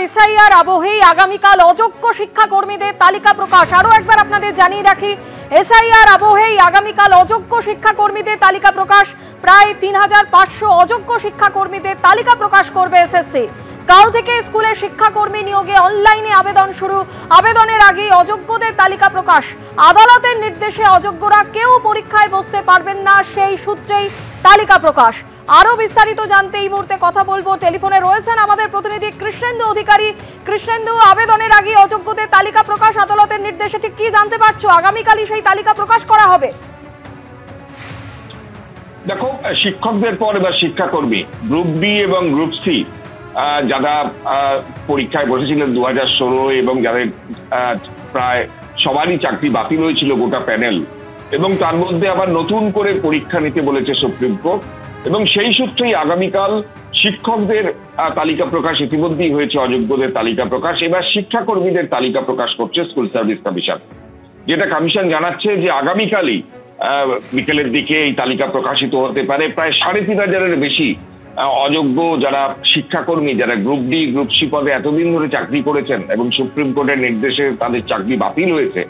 SIR আবহেই আগামীকাল অযোগ্য শিক্ষাকর্মীদের তালিকা প্রকাশ। আরো একবার আপনাদের জানিয়ে রাখি, এসআইআর আবহেই আগামীকাল অযোগ্য শিক্ষাকর্মীদের তালিকা প্রকাশ। প্রায় ৩৫০০ অযোগ্য শিক্ষাকর্মীদের তালিকা প্রকাশ করবে এসএসসি। কাল থেকে স্কুলে শিক্ষাকর্মী নিয়োগে অনলাইনে আবেদন শুরু। আবেদনের আগেই অযোগ্যদের তালিকা প্রকাশ। আদালতের নির্দেশে অযোগ্যরা কেউ পরীক্ষায় বসতে পারবেন না, সেই সূত্রেই তালিকা প্রকাশ। আরো বিস্তারিত জানতে এই মুহূর্তে কথা বলবো, টেলিফোনে রয়েছেন আমাদের প্রতিনিধি কৃষ্ণেন্দু অধিকারী। কৃষ্ণেন্দু, আবেদনের আগে অযোগ্যদের তালিকা প্রকাশ, আদালতের নির্দেশে ঠিক কি জানতে পারছো? আগামীকালই সেই তালিকা প্রকাশ করা হবে। দেখো, শিক্ষকদের পর এবার শিক্ষাকর্মী গ্রুপ বি এবং গ্রুপ সি যারা পরীক্ষায় বসেছিলেন 2016 এবং যাদের প্রায় সবারই চাকরি বাতিল হয়েছিল গোটা প্যানেল, এবং তার মধ্যে আবার নতুন করে পরীক্ষা নিতে বলেছে সুপ্রিম কোর্ট, এবং সেই সূত্রেই আগামীকাল শিক্ষকদের তালিকা প্রকাশ ইতিমধ্যেই হয়েছে, অযোগ্যদের তালিকা প্রকাশ। এবার শিক্ষাকর্মীদের তালিকা প্রকাশ করছে স্কুল সার্ভিস কমিশন। যেটা কমিশন জানাচ্ছে যে আগামীকালই বিকেলের দিকে এই তালিকা প্রকাশিত হতে পারে। প্রায় ৩৫০০-এর বেশি অযোগ্য যারা শিক্ষাকর্মী, যারা গ্রুপ ডি গ্রুপ সি পদে এতদিন ধরে চাকরি করেছেন এবং সুপ্রিম কোর্টের নির্দেশে তাদের চাকরি বাতিল হয়েছে,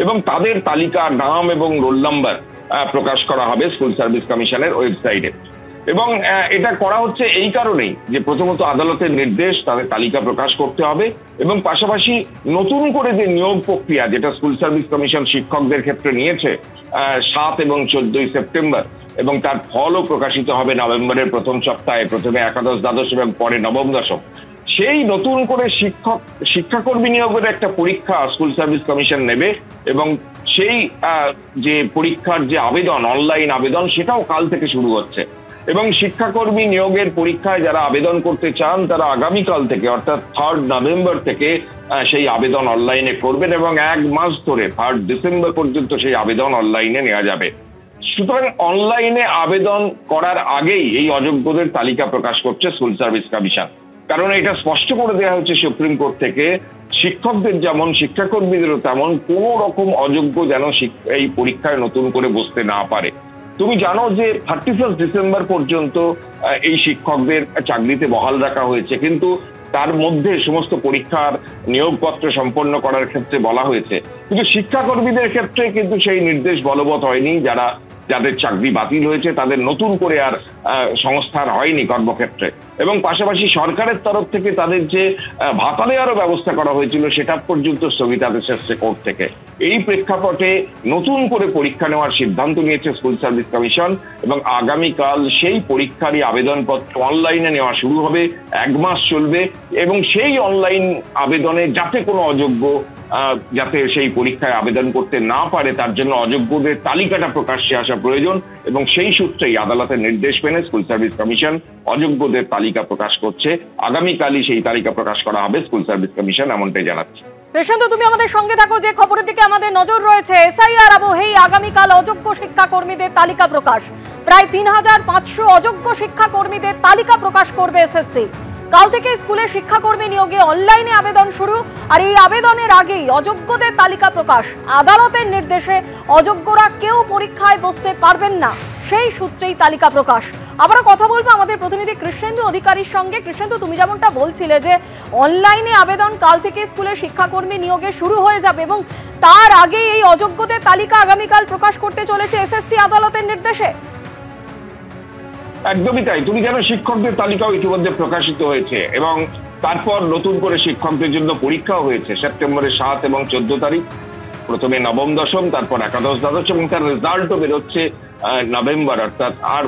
এবং তাদের তালিকা, নাম এবং রোল নাম্বার প্রকাশ করা হবে স্কুল সার্ভিস কমিশনের ওয়েবসাইটে। এবং এটা করা হচ্ছে এই কারণেই যে প্রথমত আদালতের নির্দেশ, তাদের তালিকা প্রকাশ করতে হবে, এবং পাশাপাশি নতুন করে যে নিয়োগ প্রক্রিয়া যেটা স্কুল সার্ভিস কমিশন শিক্ষকদের ক্ষেত্রে নিয়েছে ৭ এবং ১৪ই সেপ্টেম্বর, এবং তার ফলও প্রকাশিত হবে নভেম্বরের প্রথম সপ্তাহে, প্রথমে একাদশ দ্বাদশ এবং পরে নবম দশম। সেই নতুন করে শিক্ষাকর্মী নিয়োগের একটা পরীক্ষা স্কুল সার্ভিস কমিশন নেবে, এবং সেই যে পরীক্ষার যে আবেদন, অনলাইন আবেদন, সেটাও কাল থেকে শুরু হচ্ছে। এবং শিক্ষাকর্মী নিয়োগের পরীক্ষায় যারা আবেদন করতে চান তারা আগামীকাল থেকে অর্থাৎ 3 নভেম্বর থেকে সেই আবেদন অনলাইনে করবেন, এবং 1 মাস ধরে 3 ডিসেম্বর পর্যন্ত সেই আবেদন অনলাইনে নেওয়া যাবে। সুতরাং অনলাইনে আবেদন করার আগেই এই অযোগ্যদের তালিকা প্রকাশ করছে স্কুল সার্ভিস কমিশন। কারণ এটা স্পষ্ট করে দেওয়া হচ্ছে সুপ্রিম কোর্ট থেকে, শিক্ষকদের যেমন শিক্ষাকর্মীদেরও তেমন কোনো রকম অযোগ্য যেন এই পরীক্ষায় নতুন করে বসতে না পারে। তুমি জানো যে 31 ডিসেম্বর পর্যন্ত এই শিক্ষকদের চাকরিতে বহাল রাখা হয়েছে, কিন্তু তার মধ্যে সমস্ত পরীক্ষার নিয়োগপত্র সম্পন্ন করার ক্ষেত্রে বলা হয়েছে। কিন্তু শিক্ষাকর্মীদের ক্ষেত্রে কিন্তু সেই নির্দেশ বলবৎ হয়নি। যাদের চাকরি বাতিল হয়েছে তাদের নতুন করে আর সংস্থান হয়নি কর্মক্ষেত্রে, এবং পাশাপাশি সরকারের তরফ থেকে তাদের যে ভাতা দেওয়ারও ব্যবস্থা করা হয়েছিল সেটা পর্যন্ত স্থগিতাদেশ এসেছে কোর্ট থেকে। এই প্রেক্ষাপটে নতুন করে পরীক্ষা নেওয়ার সিদ্ধান্ত নিয়েছে স্কুল সার্ভিস কমিশন, এবং আগামীকাল সেই পরীক্ষারই আবেদনপত্র অনলাইনে নেওয়া শুরু হবে, 1 মাস চলবে, এবং সেই অনলাইন আবেদনে যাতে কোনো অযোগ্য যাতে সেই পরীক্ষায় আবেদন করতে না পারে তার জন্য অযোগ্যদের তালিকাটা প্রকাশ্যে আসা প্রয়োজন, এবং সেই সূত্রেই আদালতের নির্দেশ মেনে স্কুল সার্ভিস কমিশন অযোগ্যদের তালিকা প্রকাশ করছে। আগামীকালই সেই তালিকা প্রকাশ করা হবে স্কুল সার্ভিস কমিশন, এমনটাই জানাচ্ছে। কৃষ্ণেন্দু, তুমি আমাদের সঙ্গে থাকো, যে খবরের দিকে আমাদের নজর রয়েছে। এসআইআর আবহেই আগামীকাল অযোগ্য শিক্ষাকর্মীদের তালিকা প্রকাশ। প্রায় ৩৫০০ অযোগ্য শিক্ষাকর্মীদের তালিকা প্রকাশ করবে এসএসসি। কাল থেকে স্কুলে শিক্ষাকর্মী নিয়োগে অনলাইনে আবেদন শুরু, আর এই আবেদনের আগেই অযোগ্যদের তালিকা প্রকাশ। আদালতের নির্দেশে অযোগ্যরা কেউ পরীক্ষায় বসতে পারবেন না, সেই সূত্রেই তালিকা প্রকাশ। আবারও কথা বলবো আমাদের প্রতিনিধি কৃষ্ণেন্দু অধিকারীর সঙ্গে। কৃষ্ণেন্দু, তুমি যেমনটা বলছিলে যে অনলাইনে আবেদন কাল থেকে স্কুলে শিক্ষাকর্মী নিয়োগে শুরু হয়ে যাবে, এবং তার আগে এই অযোগ্যদের তালিকা আগামীকাল প্রকাশ করতে চলেছে এসএসসি আদালতের নির্দেশে। একদমই তাই। তুমি জানো শিক্ষকদের তালিকাও ইতিমধ্যে প্রকাশিত হয়েছে, এবং তারপর নতুন করে শিক্ষকদের জন্য পরীক্ষাও হয়েছে সেপ্টেম্বরের 7 এবং 14 তারিখ। প্রথমে নবম দশম, তারপর একাদশ দ্বাদশ, এবং তার রেজাল্টও বেরোচ্ছে নভেম্বর, অর্থাৎ আর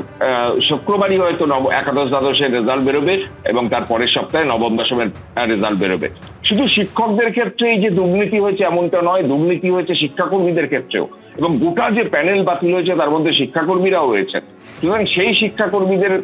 শুক্রবারই হয়তো একাদশ দ্বাদশের রেজাল্ট বেরোবে, এবং তার পরের সপ্তাহে নবম দশমের রেজাল্ট বেরোবে। শুধু শিক্ষকদের ক্ষেত্রে এই যে দুর্নীতি হয়েছে এমনটা নয়, দুর্নীতি হয়েছে শিক্ষাকর্মীদের ক্ষেত্রেও, এবং গোটা যে প্যানেল বাতিল হয়েছে তার মধ্যে শিক্ষাকর্মীরাও রয়েছে। সুতরাং সেই শিক্ষাকর্মীদের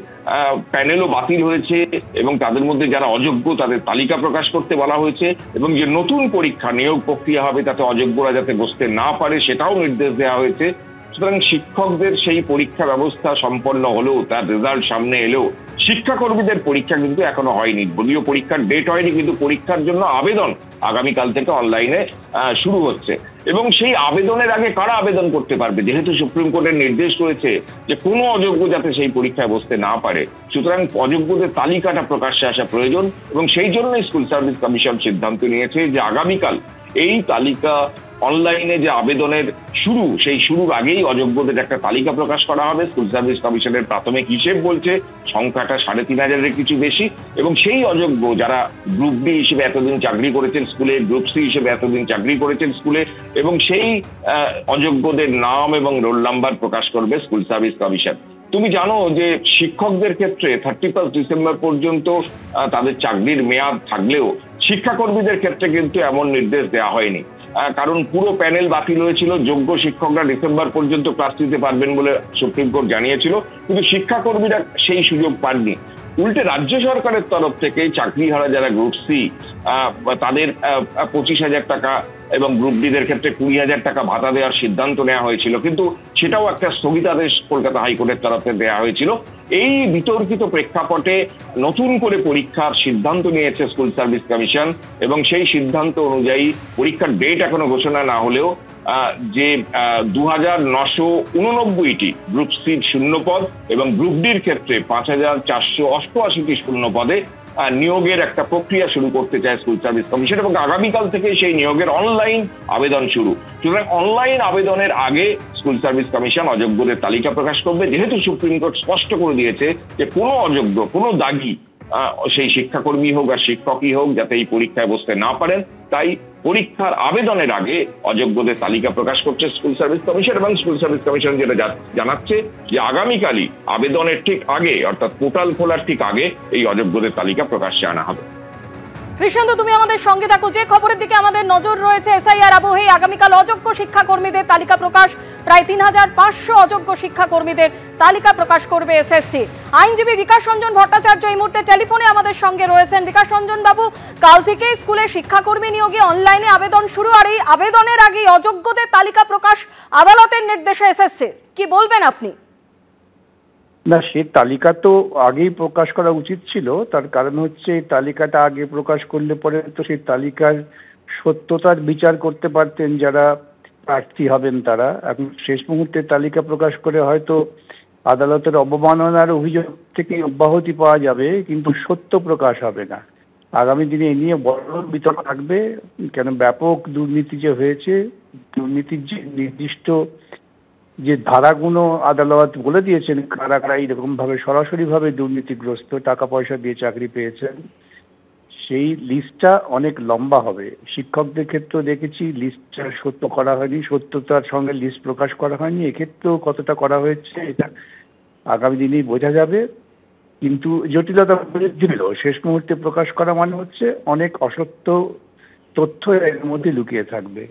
প্যানেলও বাতিল হয়েছে, এবং তাদের মধ্যে যারা অযোগ্য তাদের তালিকা প্রকাশ করতে বলা হয়েছে, এবং যে নতুন পরীক্ষা নিয়োগ প্রক্রিয়া হবে তাতে অযোগ্যরা যাতে বসতে না পারে সেটাও নির্দেশ দেওয়া হয়েছে। সুতরাং শিক্ষকদের সেই পরীক্ষা ব্যবস্থা সম্পন্ন হলেও, তার রেজাল্ট সামনে এলেও শিক্ষাকর্মীদের পরীক্ষা কিন্তু এখনো হয়নি। যদিও পরীক্ষার ডেট হয়নি, কিন্তু পরীক্ষার জন্য আবেদন আগামীকাল থেকে অনলাইনে শুরু হচ্ছে। এবং সেই আবেদনের আগে কারা আবেদন করতে পারবে, যেহেতু সুপ্রিম কোর্টের নির্দেশ রয়েছে যে কোনো অযোগ্য যাতে সেই পরীক্ষায় বসতে না পারে, সুতরাং অযোগ্যদের তালিকাটা প্রকাশ্যে আসা প্রয়োজন। এবং সেই জন্যই স্কুল সার্ভিস কমিশন সিদ্ধান্ত নিয়েছে যে আগামীকাল এই তালিকা অনলাইনে যে আবেদনের শুরু, সেই শুরুর আগেই অযোগ্যদের একটা তালিকা প্রকাশ করা হবে। স্কুল সার্ভিস কমিশনের প্রাথমিক হিসেব বলছে সংখ্যাটা ৩৫০০-এর কিছু বেশি। এবং সেই অযোগ্য যারা গ্রুপ বি হিসেবে এতদিন চাকরি করেছেন স্কুলে, গ্রুপ সি হিসেবে এতদিন চাকরি করেছেন স্কুলে, এবং সেই অযোগ্যদের নাম এবং রোল নাম্বার প্রকাশ করবে স্কুল সার্ভিস কমিশন। তুমি জানো যে শিক্ষকদের ক্ষেত্রে 31 ডিসেম্বর পর্যন্ত তাদের চাকরির মেয়াদ থাকলেও শিক্ষাকর্মীদের ক্ষেত্রে কিন্তু এমন নির্দেশ দেওয়া হয়নি। কারণ পুরো প্যানেল বাতিল হয়েছিল, যোগ্য শিক্ষকরা ডিসেম্বর পর্যন্ত ক্লাস নিতে পারবেন বলে সুপ্রিম কোর্ট জানিয়েছিল, কিন্তু শিক্ষাকর্মীরা সেই সুযোগ পাননি। উল্টে রাজ্য সরকারের তরফ থেকে চাকরিহারা যারা গ্রুপ সি, তাদের 25,000 টাকা এবং গ্রুপ ডিদের ক্ষেত্রে 20,000 টাকা ভাতা দেওয়ার সিদ্ধান্ত নেওয়া হয়েছিল, কিন্তু সেটাও একটা স্থগিতাদেশ কলকাতা হাইকোর্টের তরফে দেওয়া হয়েছিল। এই বিতর্কিত প্রেক্ষাপটে নতুন করে পরীক্ষার সিদ্ধান্ত নিয়েছে স্কুল সার্ভিস কমিশন, এবং সেই সিদ্ধান্ত অনুযায়ী পরীক্ষার ডেট এখনো ঘোষণা না হলেও যে 2,989টি গ্রুপ সির শূন্য পদ এবং গ্রুপ ডির ক্ষেত্রে 5,488টি শূন্য পদে নিয়োগের একটা প্রক্রিয়া শুরু করতে চায় স্কুল সার্ভিস কমিশন, এবং আগামীকাল থেকে সেই নিয়োগের অনলাইন আবেদন শুরু। সুতরাং অনলাইন আবেদনের আগে স্কুল সার্ভিস কমিশন অযোগ্যদের তালিকা প্রকাশ করবে, যেহেতু সুপ্রিম কোর্ট স্পষ্ট করে দিয়েছে যে কোনো অযোগ্য, কোনো দাগী, সেই শিক্ষাকর্মী হোক আর শিক্ষকই হোক, যাতে এই পরীক্ষায় বসতে না পারেন। তাই পরীক্ষার আবেদনের আগে অযোগ্যদের তালিকা প্রকাশ করছে স্কুল সার্ভিস কমিশন, এবং স্কুল সার্ভিস কমিশন যেটা জানাচ্ছে যে আগামীকালই আবেদনের ঠিক আগে, অর্থাৎ পোর্টাল খোলার ঠিক আগে এই অযোগ্যদের তালিকা প্রকাশ্যে আনা হবে। কৃষ্ণেন্দু, তুমি আমাদের সঙ্গে থাকো। যে খবরের দিকে আমাদের নজর রয়েছে, এসআইআর আবহে আগামীকাল অযোগ্য শিক্ষাকর্মীদের তালিকা প্রকাশ। প্রায় ৩৫০০ অযোগ্য শিক্ষাকর্মীদের তালিকা প্রকাশ করবে এসএসসি। আইনজীবী বিকাশ রঞ্জন ভট্টাচার্য এই মুহূর্তে টেলিফোনে আমাদের সঙ্গে রয়েছেন। বিকাশ রঞ্জন বাবু, কাল থেকে স্কুলে শিক্ষাকর্মী নিয়োগে অনলাইনে আবেদন শুরু, আর এই আবেদনের আগেই অযোগ্যদের তালিকা প্রকাশ আদালতের নির্দেশে এসএসসি, কি বলবেন আপনি? না, সে তালিকা তো আগেই প্রকাশ করা উচিত ছিল। তার কারণ হচ্ছে তালিকাটা আগে প্রকাশ করলে পরে তো সেই তালিকার সত্যতার বিচার করতে পারতেন যারা প্রার্থী হবেন তারা। এখন শেষ মুহূর্তে তালিকা প্রকাশ করে হয়তো আদালতের অবমাননার অভিযোগ থেকে অব্যাহতি পাওয়া যাবে, কিন্তু সত্য প্রকাশ হবে না। আগামী দিনে এ নিয়ে বড় বিতর্ক থাকবে, কেন ব্যাপক দুর্নীতি যে হয়েছে, দুর্নীতির যে নির্দিষ্ট যে ধারাগুলো আদালত বলে দিয়েছেন কারা কারা এইরকম ভাবে সরাসরি ভাবে দুর্নীতিগ্রস্ত, টাকা পয়সা দিয়ে চাকরি পেয়েছেন, সেই লিস্টটা অনেক লম্বা হবে। শিক্ষকদের ক্ষেত্রেও দেখেছি লিস্টটা সত্য করা হয়নি, সত্যতার সঙ্গে লিস্ট প্রকাশ করা হয়নি। এক্ষেত্রেও কতটা করা হয়েছে এটা আগামী দিনেই বোঝা যাবে। কিন্তু জটিলতা ছিল, শেষ মুহূর্তে প্রকাশ করা মানে হচ্ছে অনেক অসত্য তথ্য এর মধ্যে লুকিয়ে থাকবে।